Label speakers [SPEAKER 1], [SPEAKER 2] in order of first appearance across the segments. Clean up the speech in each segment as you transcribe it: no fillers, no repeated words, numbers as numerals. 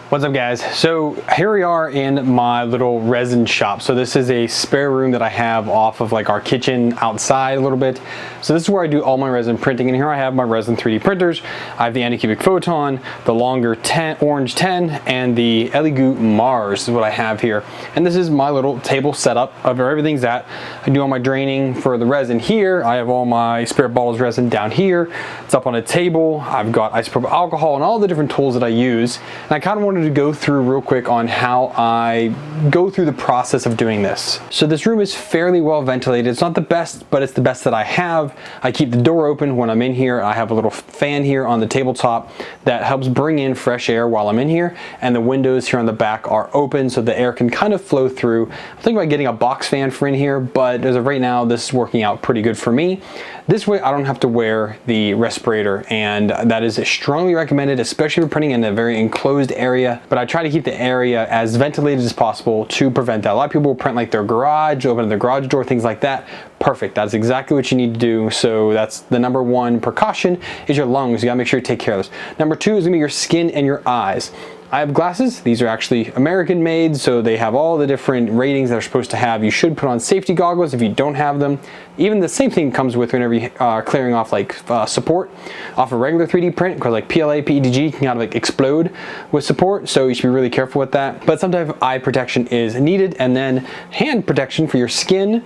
[SPEAKER 1] What's up, guys? So here we are in my little resin shop. So this is a spare room that I have off of like our kitchen outside a little bit. So this is where I do all my resin printing, and here I have my resin 3D printers. I have the Anycubic Photon, the longer orange 10, and the Elegoo Mars is what I have here. And this is my little table setup of where everything's at. I do all my draining for the resin here. I have all my spare bottles resin down here. It's up on a table. I've got isopropyl alcohol and all the different tools that I use. And I kind of wanted to go through real quick on how I go through the process of doing this. So this room is fairly well ventilated. It's not the best, but it's the best that I have. I keep the door open when I'm in here. I have a little fan here on the tabletop that helps bring in fresh air while I'm in here, and the windows here on the back are open so the air can kind of flow through. I'm thinking about getting a box fan for in here, but as of right now, this is working out pretty good for me. This way I don't have to wear the respirator, and that is strongly recommended, especially if you're printing in a very enclosed area. But I try to keep the area as ventilated as possible to prevent that. A lot of people will print like their garage, open their garage door, things like that. Perfect, that's exactly what you need to do. So that's the number one precaution, is your lungs. You gotta make sure you take care of this. Number two is gonna be your skin and your eyes. I have glasses. These are actually American made, so they have all the different ratings they're supposed to have. You should put on safety goggles if you don't have them. Even the same thing comes with whenever you are clearing off like support off a regular 3D print, because like PLA, PETG can kind of like explode with support, so you should be really careful with that. But some type of eye protection is needed, and then hand protection for your skin.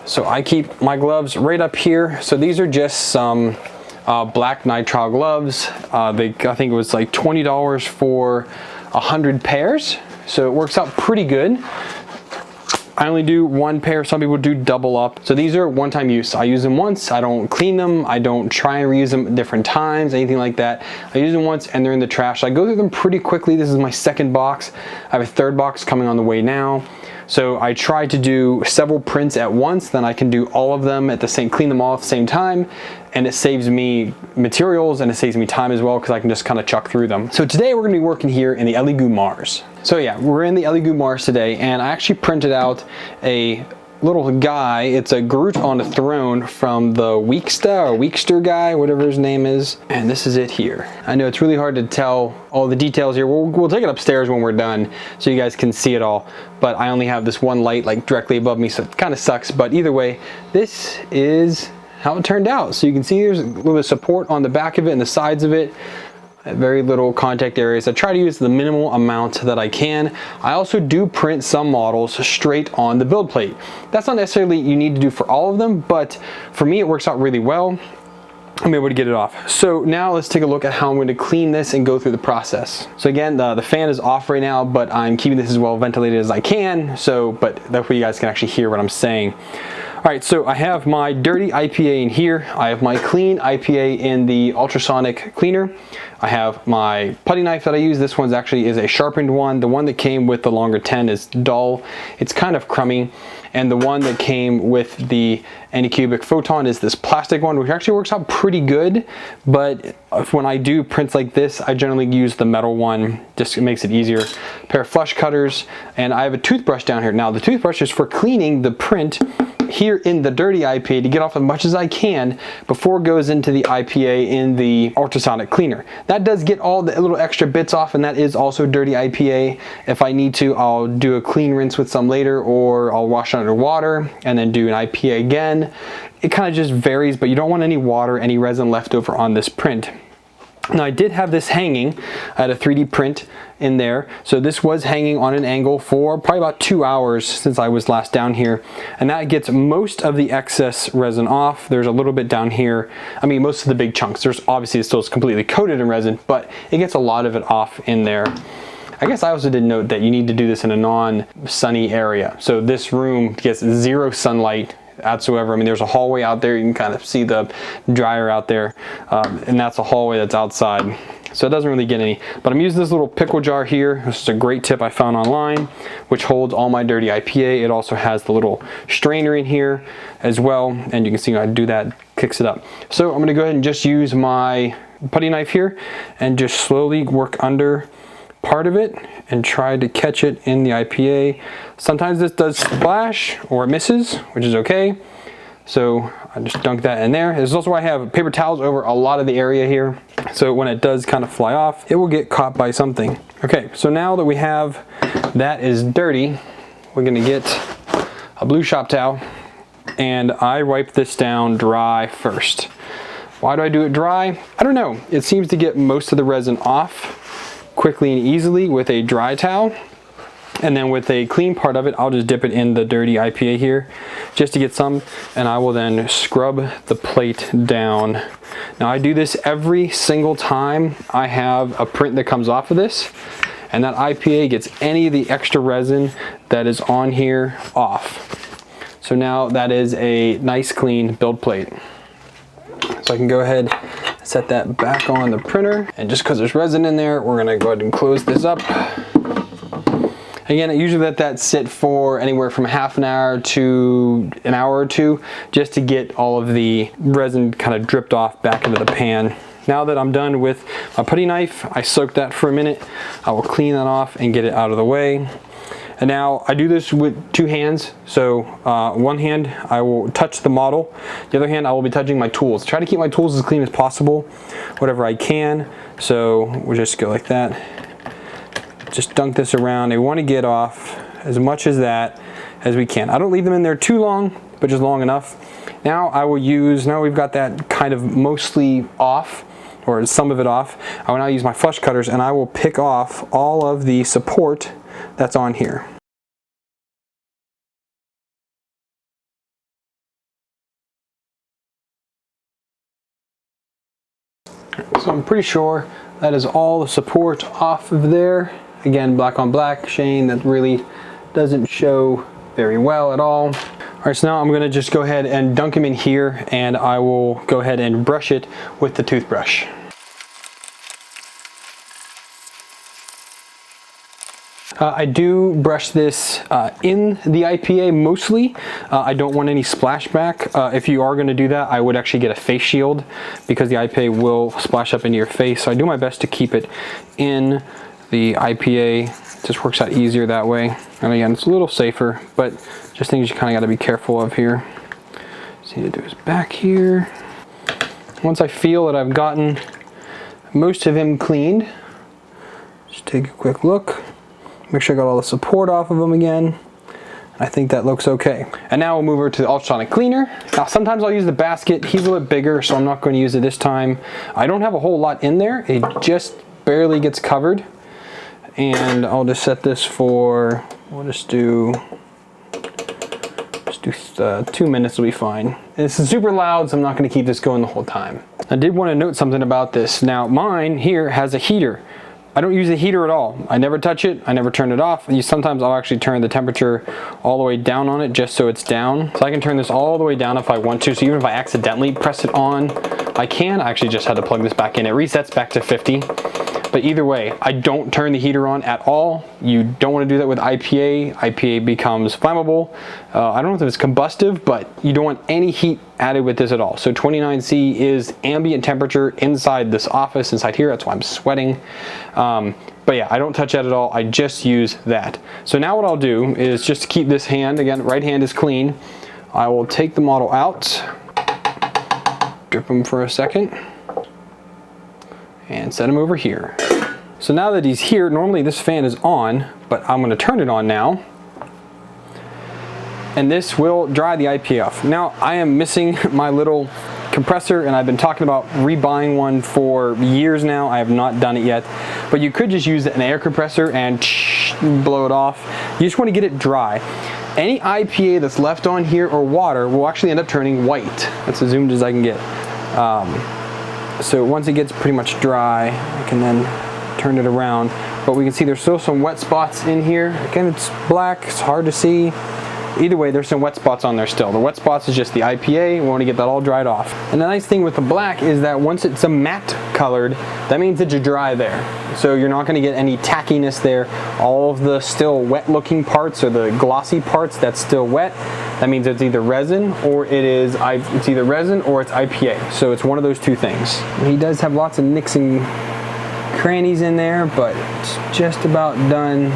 [SPEAKER 1] So I keep my gloves right up here. So these are just some black nitrile gloves. I think it was like $20 for 100 pairs. So it works out pretty good. I only do one pair. Some people do double up. So these are one-time use. I use them once. I don't clean them. I don't try and reuse them at different times, anything like that. I use them once and they're in the trash. I go through them pretty quickly. This is my second box. I have a third box coming on the way now. So I try to do several prints at once, then I can do all of them at the same, clean them all at the same time, and it saves me materials and it saves me time as well, because I can just kind of chuck through them. So today we're gonna be working here in the Elegoo Mars. So yeah, we're in the Elegoo Mars today, and I actually printed out a little guy. It's a Groot on a throne from the Weekster guy, whatever his name is. And this is it here. I know it's really hard to tell all the details here. We'll take it upstairs when we're done so you guys can see it all. But I only have this one light like directly above me, so it kind of sucks. But either way, this is how it turned out. So you can see there's a little bit of support on the back of it and the sides of it. Very little contact areas. I try to use the minimal amount that I can. I also do print some models straight on the build plate. That's not necessarily you need to do for all of them, but for me it works out really well. I'm able to get it off. So now let's take a look at how I'm going to clean this and go through the process. So again, the fan is off right now, but I'm keeping this as well ventilated as I can. So, but that way you guys can actually hear what I'm saying. All right, so I have my dirty IPA in here. I have my clean IPA in the ultrasonic cleaner. I have my putty knife that I use. This one's actually is a sharpened one. The one that came with the longer 10 is dull. It's kind of crummy. And the one that came with the Anycubic Photon is this plastic one, which actually works out pretty good. But when I do prints like this, I generally use the metal one. Just it makes it easier. A pair of flush cutters, and I have a toothbrush down here. Now the toothbrush is for cleaning the print here in the dirty IPA to get off as much as I can before it goes into the IPA in the ultrasonic cleaner. That does get all the little extra bits off, and that is also dirty IPA. If I need to, I'll do a clean rinse with some later, or I'll wash it under water and then do an IPA again. It kind of just varies, but you don't want any water, any resin left over on this print. Now I did have this hanging. I had a 3D print in there. So this was hanging on an angle for probably about 2 hours since I was last down here. And that gets most of the excess resin off. There's a little bit down here. I mean, most of the big chunks. There's obviously it's still completely coated in resin, but it gets a lot of it off in there. I guess I also did note that you need to do this in a non-sunny area. So this room gets zero sunlight whatsoever. I mean, there's a hallway out there. You can kind of see the dryer out there, and that's a hallway that's outside. So it doesn't really get any. But I'm using this little pickle jar here. This is a great tip I found online, which holds all my dirty IPA. It also has the little strainer in here as well, and you can see when I do that, kicks it up. So I'm going to go ahead and just use my putty knife here and just slowly work under part of it and try to catch it in the IPA. Sometimes this does splash or it misses, which is okay, So I just dunk that in there. This is also why I have paper towels over a lot of the area here. So when it does kind of fly off, it will get caught by something. Okay, so now that we have that is dirty, we're gonna get a blue shop towel and I wipe this down dry first. Why do I do it dry? I don't know. It seems to get most of the resin off quickly and easily with a dry towel. And then with a clean part of it, I'll just dip it in the dirty IPA here just to get some, and I will then scrub the plate down. Now I do this every single time I have a print that comes off of this, and that IPA gets any of the extra resin that is on here off. So now that is a nice clean build plate. So I can go ahead and set that back on the printer, and just because there's resin in there, we're gonna go ahead and close this up. Again, I usually let that sit for anywhere from half an hour to an hour or two, just to get all of the resin kind of dripped off back into the pan. Now that I'm done with my putty knife, I soak that for a minute. I will clean that off and get it out of the way. And now I do this with two hands. So one hand I will touch the model. The other hand I will be touching my tools. Try to keep my tools as clean as possible, whatever I can. So we'll just go like that. Just dunk this around. I want to get off as much as that as we can. I don't leave them in there too long, but just long enough. Now I will use, now we've got that kind of mostly off, or some of it off, I will now use my flush cutters and I will pick off all of the support that's on here. So I'm pretty sure that is all the support off of there. Again, black on black shade that really doesn't show very well at all. All right, so now I'm gonna just go ahead and dunk them in here, and I will go ahead and brush it with the toothbrush. I do brush this in the IPA mostly. I don't want any splashback. If you are going to do that, I would actually get a face shield because the IPA will splash up into your face. So I do my best to keep it in the IPA. It just works out easier that way. And again, it's a little safer, but just things you kind of got to be careful of here. So you need to do is back here. Once I feel that I've gotten most of him cleaned, just take a quick look. Make sure I got all the support off of them again. I think that looks okay. And now we'll move over to the ultrasonic cleaner. Now sometimes I'll use the basket. He's a little bit bigger, so I'm not going to use it this time. I don't have a whole lot in there. It just barely gets covered. And I'll just set this for, we'll just do 2 minutes will be fine. This is super loud, so I'm not going to keep this going the whole time. I did want to note something about this. Now mine here has a heater. I don't use the heater at all. I never touch it. I never turn it off. Sometimes I'll actually turn the temperature all the way down on it just so it's down. So I can turn this all the way down if I want to. So even if I accidentally press it on, I can. I actually just had to plug this back in. It resets back to 50. But either way, I don't turn the heater on at all. You don't want to do that with IPA. IPA becomes flammable. I don't know if it's combustive, but you don't want any heat added with this at all. So 29C is ambient temperature inside this office, inside here. That's why I'm sweating. But yeah, I don't touch that at all. I just use that. So now what I'll do is just to keep this hand, again, right hand is clean. I will take the model out, drip him for a second, and set him over here. So now that he's here, normally this fan is on, but I'm gonna turn it on now. And this will dry the IPA off. Now I am missing my little compressor, and I've been talking about rebuying one for years now. I have not done it yet, but you could just use an air compressor and blow it off. You just wanna get it dry. Any IPA that's left on here or water will actually end up turning white. That's as zoomed as I can get. So once it gets pretty much dry, I can then turn it around. But we can see there's still some wet spots in here. Again, it's black, it's hard to see. Either way, there's some wet spots on there still. The wet spots is just the IPA. We want to get that all dried off. And the nice thing with the black is that once it's a matte colored, that means that you're dry there. So you're not going to get any tackiness there. All of the still wet looking parts or the glossy parts that's still wet, that means it's either resin or it's either resin or it's IPA. So it's one of those two things. He does have lots of nicks and crannies in there, but it's just about done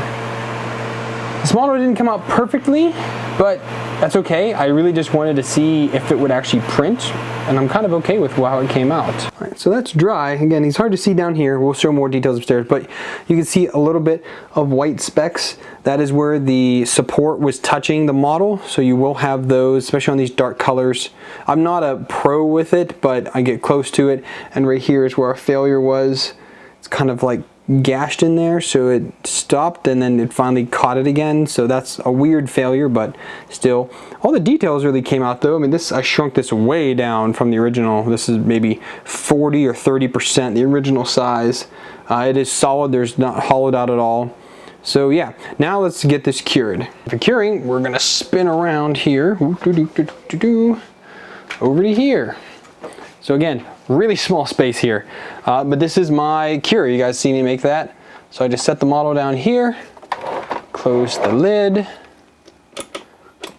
[SPEAKER 1] This model didn't come out perfectly, but that's okay. I really just wanted to see if it would actually print, and I'm kind of okay with how it came out. All right, so that's dry. Again, it's hard to see down here. We'll show more details upstairs, but you can see a little bit of white specks. That is where the support was touching the model, so you will have those, especially on these dark colors. I'm not a pro with it, but I get close to it, and right here is where our failure was. It's kind of like gashed in there, so it stopped and then it finally caught it again. So that's a weird failure, but still all the details really came out though. I mean, I shrunk this way down from the original. This is maybe 40 or 30% the original size. It is solid, there's not hollowed out at all. So yeah, now let's get this cured. For curing, we're gonna spin around here over to here. So again, really small space here, but this is my cure. You guys see me make that? So I just set the model down here, close the lid,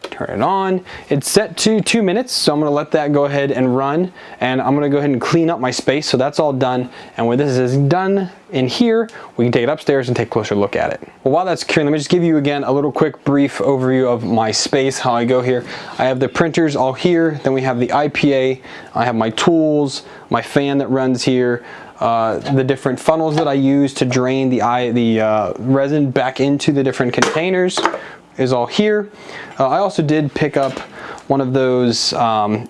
[SPEAKER 1] turn it on. It's set to 2 minutes, so I'm gonna let that go ahead and run, and I'm gonna go ahead and clean up my space, so that's all done. And when this is done in here, we can take it upstairs and take a closer look at it. Well, while that's curing, let me just give you again a little quick brief overview of my space, how I go here. I have the printers all here, then we have the IPA, I have my tools, my fan that runs here, the different funnels that I use to drain the resin back into the different containers is all here. I also did pick up one of those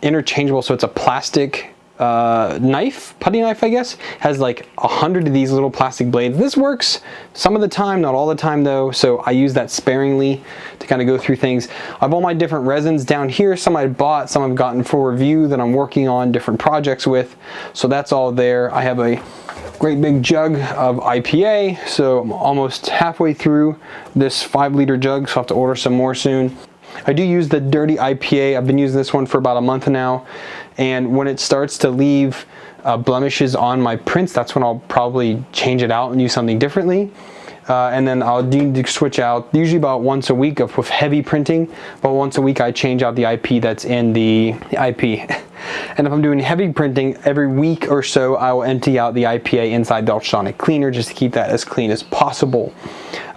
[SPEAKER 1] interchangeable, so it's a plastic knife, putty knife I guess, has like 100 of these little plastic blades. This works some of the time, not all the time though, so I use that sparingly to kind of go through things. I have all my different resins down here, some I bought, some I've gotten for review that I'm working on different projects with, so that's all there. I have a great big jug of IPA, so I'm almost halfway through this 5-liter jug, so I'll have to order some more soon. I do use the dirty IPA. I've been using this one for about a month now, and when it starts to leave blemishes on my prints, that's when I'll probably change it out and use something differently. And then I'll need to switch out usually about once a week with heavy printing, but once a week I change out the IP that's in the IP. And if I'm doing heavy printing, every week or so I will empty out the IPA inside the ultrasonic cleaner just to keep that as clean as possible.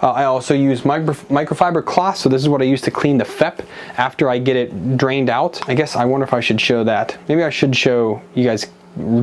[SPEAKER 1] I also use microfiber cloth, so this is what I use to clean the FEP after I get it drained out. I guess I wonder if I should show that. Maybe I should show you guys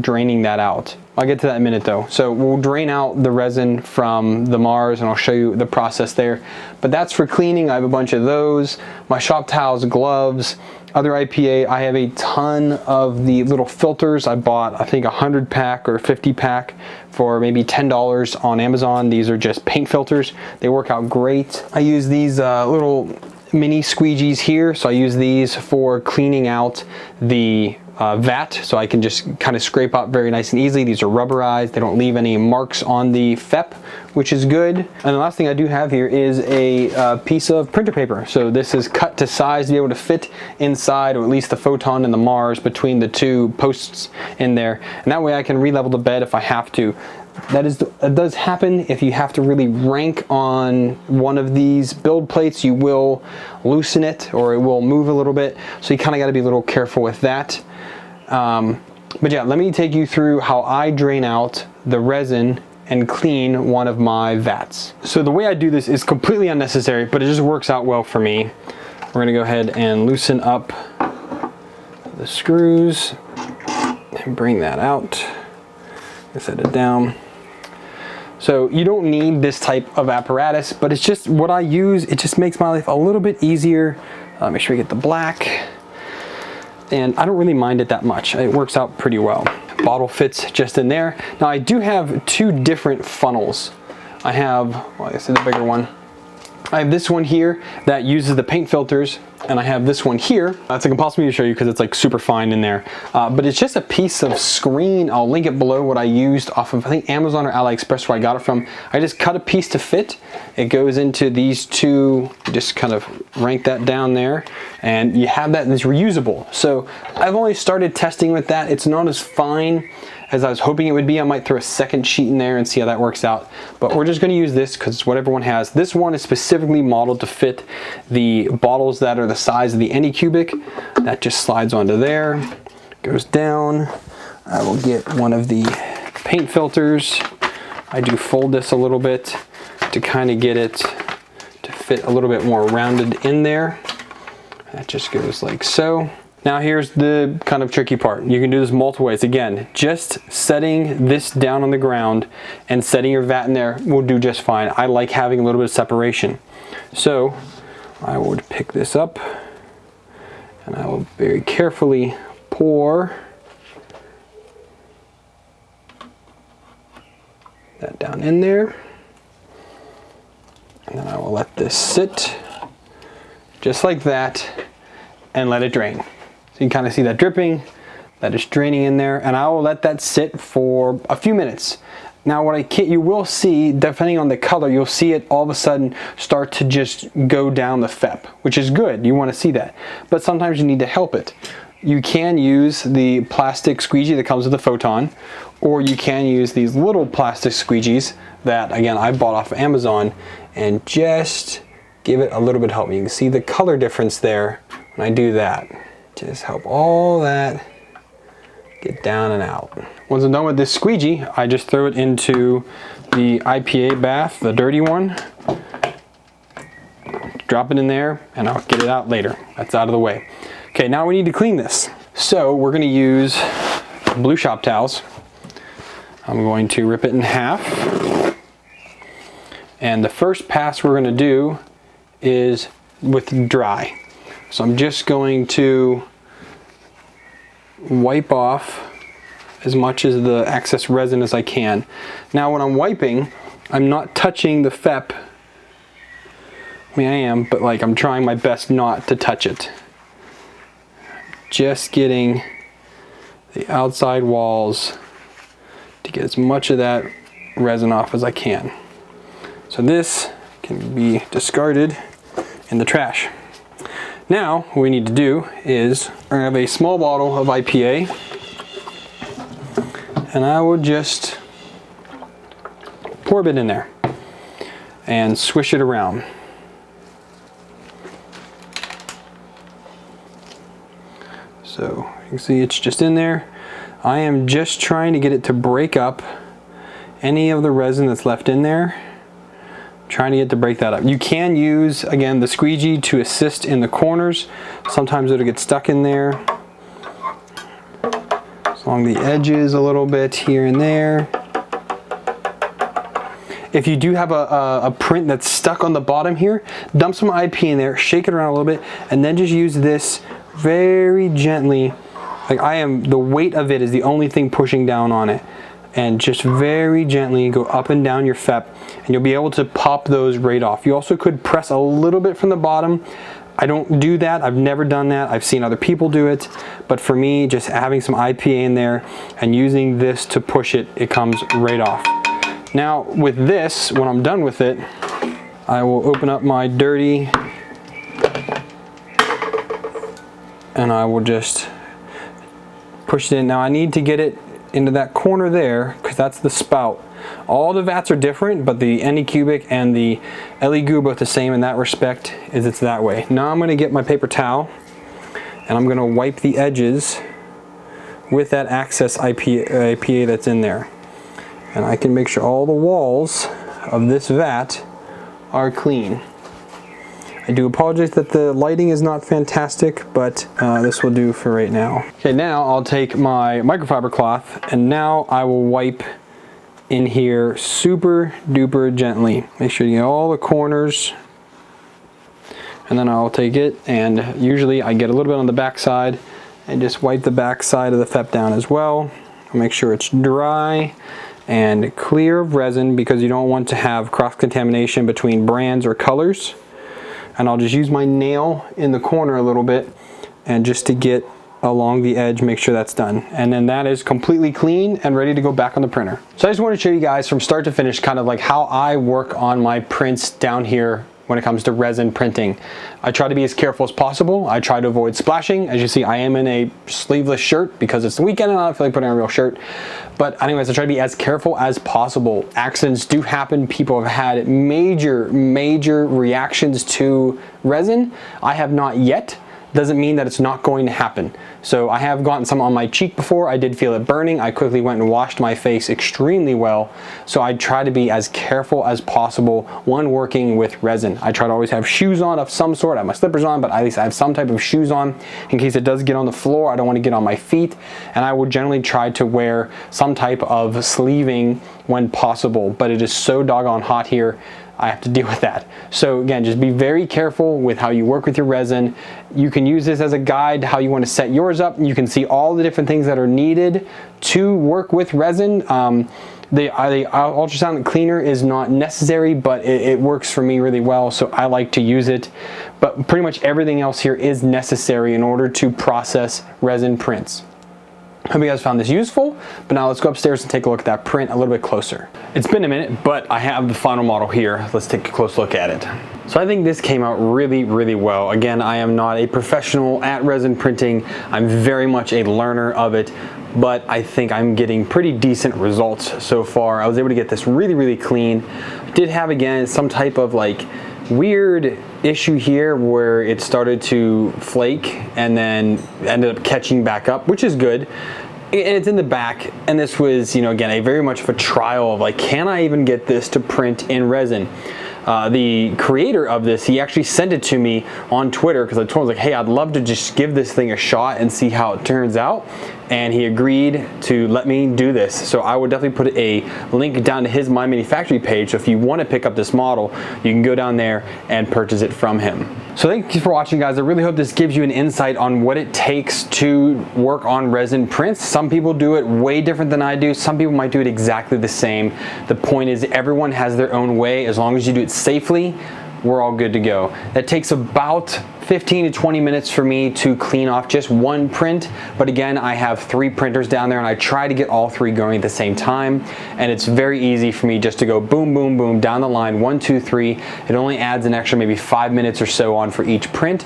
[SPEAKER 1] draining that out. I'll get to that in a minute though. So we'll drain out the resin from the Mars and I'll show you the process there. But that's for cleaning. I have a bunch of those. My shop towels, gloves, other IPA. I have a ton of the little filters. I bought, I think, 100 pack or 50 pack for maybe $10 on Amazon. These are just paint filters. They work out great. I use these little mini squeegees here. So I use these for cleaning out the vat, so I can just kind of scrape up very nice and easily. These are rubberized, they don't leave any marks on the FEP, which is good. And the last thing I do have here is a piece of printer paper. So this is cut to size to be able to fit inside, or at least the Photon and the Mars, between the two posts in there. And that way I can re-level the bed if I have to. That does happen if you have to really rank on one of these build plates. You will loosen it or it will move a little bit. So you kind of got to be a little careful with that. But yeah, let me take you through how I drain out the resin and clean one of my vats. So the way I do this is completely unnecessary, but it just works out well for me. We're gonna go ahead and loosen up the screws and bring that out. Set it down. So you don't need this type of apparatus, but it's just what I use. It just makes my life a little bit easier. Make sure we get the black. And I don't really mind it that much. It works out pretty well. Bottle fits just in there. Now I do have two different funnels. I have, well, I guess it's a bigger one. I have this one here that uses the paint filters, and I have this one here. That's like impossible to show you because it's like super fine in there. But it's just a piece of screen. I'll link it below what I used off of, I think, Amazon or AliExpress, where I got it from. I just cut a piece to fit. It goes into these two, just kind of rank that down there, and you have that, and it's reusable. So I've only started testing with that. It's not as fine as I was hoping it would be. I might throw a second sheet in there and see how that works out. But we're just gonna use this because it's what everyone has. This one is specifically modeled to fit the bottles that are the size of the Anycubic. That just slides onto there, goes down. I will get one of the paint filters. I do fold this a little bit to kind of get it to fit fit a little bit more rounded in there. That just goes like so. Now here's the kind of tricky part. You can do this multiple ways. Again, just setting this down on the ground and setting your vat in there will do just fine. I like having a little bit of separation. So I would pick this up and I will very carefully pour that down in there. And then I will let this sit just like that and let it drain. So you can kind of see that dripping, that is draining in there, and I will let that sit for a few minutes. Now what you will see, depending on the color, you'll see it all of a sudden start to just go down the FEP, which is good. You want to see that. But sometimes you need to help it. You can use the plastic squeegee that comes with the Photon, or you can use these little plastic squeegees that, again, I bought off of Amazon, and just give it a little bit of help. You can see the color difference there when I do that. Just help all that get down and out. Once I'm done with this squeegee, I just throw it into the IPA bath, the dirty one. Drop it in there and I'll get it out later. That's out of the way. Okay, now we need to clean this. So we're gonna use blue shop towels. I'm going to rip it in half. And the first pass we're gonna do is with dry. So I'm just going to wipe off as much of the excess resin as I can. Now when I'm wiping, I'm not touching the FEP. I mean, I am, but like I'm trying my best not to touch it. Just getting the outside walls to get as much of that resin off as I can. So this can be discarded in the trash. Now, what we need to do is, I have a small bottle of IPA, and I will just pour a bit in there and swish it around. So, you can see it's just in there. I am just trying to get it to break up any of the resin that's left in there. Trying to get to break that up. You can use, again, the squeegee to assist in the corners. Sometimes it'll get stuck in there. Along the edges a little bit here and there. If you do have a print that's stuck on the bottom here, dump some IP in there, shake it around a little bit, and then just use this very gently. Like the weight of it is the only thing pushing down on it. And just very gently go up and down your FEP, and you'll be able to pop those right off. You also could press a little bit from the bottom. I don't do that. I've never done that. I've seen other people do it. But for me, just having some IPA in there and using this to push it, it comes right off. Now with this, when I'm done with it, I will open up my dirty and I will just push it in. Now I need to get it into that corner there because that's the spout. All the vats are different, but the Anycubic and the LE-Goo are both the same in that respect, is it's that way. Now I'm gonna get my paper towel and I'm gonna wipe the edges with that excess IPA that's in there. And I can make sure all the walls of this vat are clean. I do apologize that the lighting is not fantastic, but this will do for right now. Okay, now I'll take my microfiber cloth and now I will wipe in here super duper gently. Make sure you get all the corners. And then I'll take it and usually I get a little bit on the back side and just wipe the back side of the FEP down as well. I'll make sure it's dry and clear of resin because you don't want to have cross-contamination between brands or colors. And I'll just use my nail in the corner a little bit and just to get along the edge, make sure that's done. And then that is completely clean and ready to go back on the printer. So I just want to show you guys from start to finish kind of like how I work on my prints down here when it comes to resin printing. I try to be as careful as possible. I try to avoid splashing. As you see, I am in a sleeveless shirt because it's the weekend and I don't feel like putting on a real shirt. But anyways, I try to be as careful as possible. Accidents do happen. People have had major reactions to resin. I have not yet, doesn't mean that it's not going to happen. So I have gotten some on my cheek before. I did feel it burning. I quickly went and washed my face extremely well. So I try to be as careful as possible when working with resin. I try to always have shoes on of some sort. I have my slippers on, but at least I have some type of shoes on in case it does get on the floor. I don't want to get on my feet. And I would generally try to wear some type of sleeving when possible, but it is so doggone hot here, I have to deal with that. So again, just be very careful with how you work with your resin. You can use this as a guide how you want to set yours up. You can see all the different things that are needed to work with resin. The ultrasonic cleaner is not necessary, but it works for me really well, so I like to use it. But pretty much everything else here is necessary in order to process resin prints. Hope you guys found this useful, but now let's go upstairs and take a look at that print a little bit closer. It's been a minute, but I have the final model here. Let's take a close look at it. So I think this came out really, really well. Again, I am not a professional at resin printing. I'm very much a learner of it, but I think I'm getting pretty decent results so far. I was able to get this really, really clean. I did have, again, some type of like weird issue here where it started to flake and then ended up catching back up, which is good. And it's in the back, and this was, you know, again, a very much of a trial of like, can I even get this to print in resin? The creator of this, he actually sent it to me on Twitter because I told him, like, hey, I'd love to just give this thing a shot and see how it turns out. And he agreed to let me do this. So I would definitely put a link down to his My Manufacturing page. So if you want to pick up this model, you can go down there and purchase it from him. So thank you for watching, guys. I really hope this gives you an insight on what it takes to work on resin prints. Some people do it way different than I do. Some people might do it exactly the same. The point is everyone has their own way. As long as you do it safely, we're all good to go. That takes about 15 to 20 minutes for me to clean off just one print, but again, I have 3 printers down there and I try to get all 3 going at the same time, and it's very easy for me just to go boom, boom, boom down the line, 1, 2, 3. It only adds an extra maybe 5 minutes or so on for each print,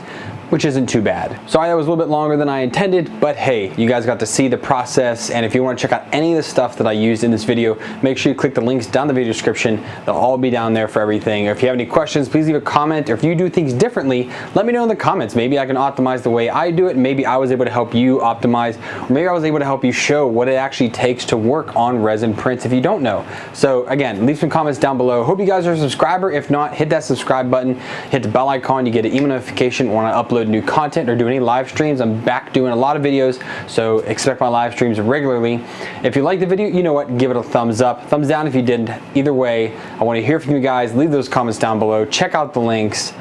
[SPEAKER 1] which isn't too bad. Sorry that was a little bit longer than I intended, but hey, you guys got to see the process, and if you want to check out any of the stuff that I used in this video, make sure you click the links down the video description. They'll all be down there for everything. If you have any questions, please leave a comment, or if you do things differently, let me know in the comments. Maybe I can optimize the way I do it, maybe I was able to help you optimize, or maybe I was able to help you show what it actually takes to work on resin prints if you don't know. So again, leave some comments down below. Hope you guys are a subscriber. If not, hit that subscribe button, hit the bell icon, you get an email notification when I upload new content or do any live streams. I'm back doing a lot of videos, so expect my live streams regularly. If you like the video, you know what, give it a thumbs up, thumbs down if you didn't. Either way, I want to hear from you guys. Leave those comments down below. Check out the links.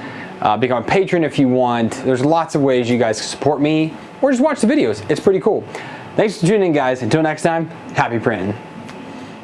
[SPEAKER 1] Become a patron if you want. There's lots of ways you guys can support me, or just watch the videos. It's pretty cool. Thanks for tuning in, guys. Until next time, happy printing.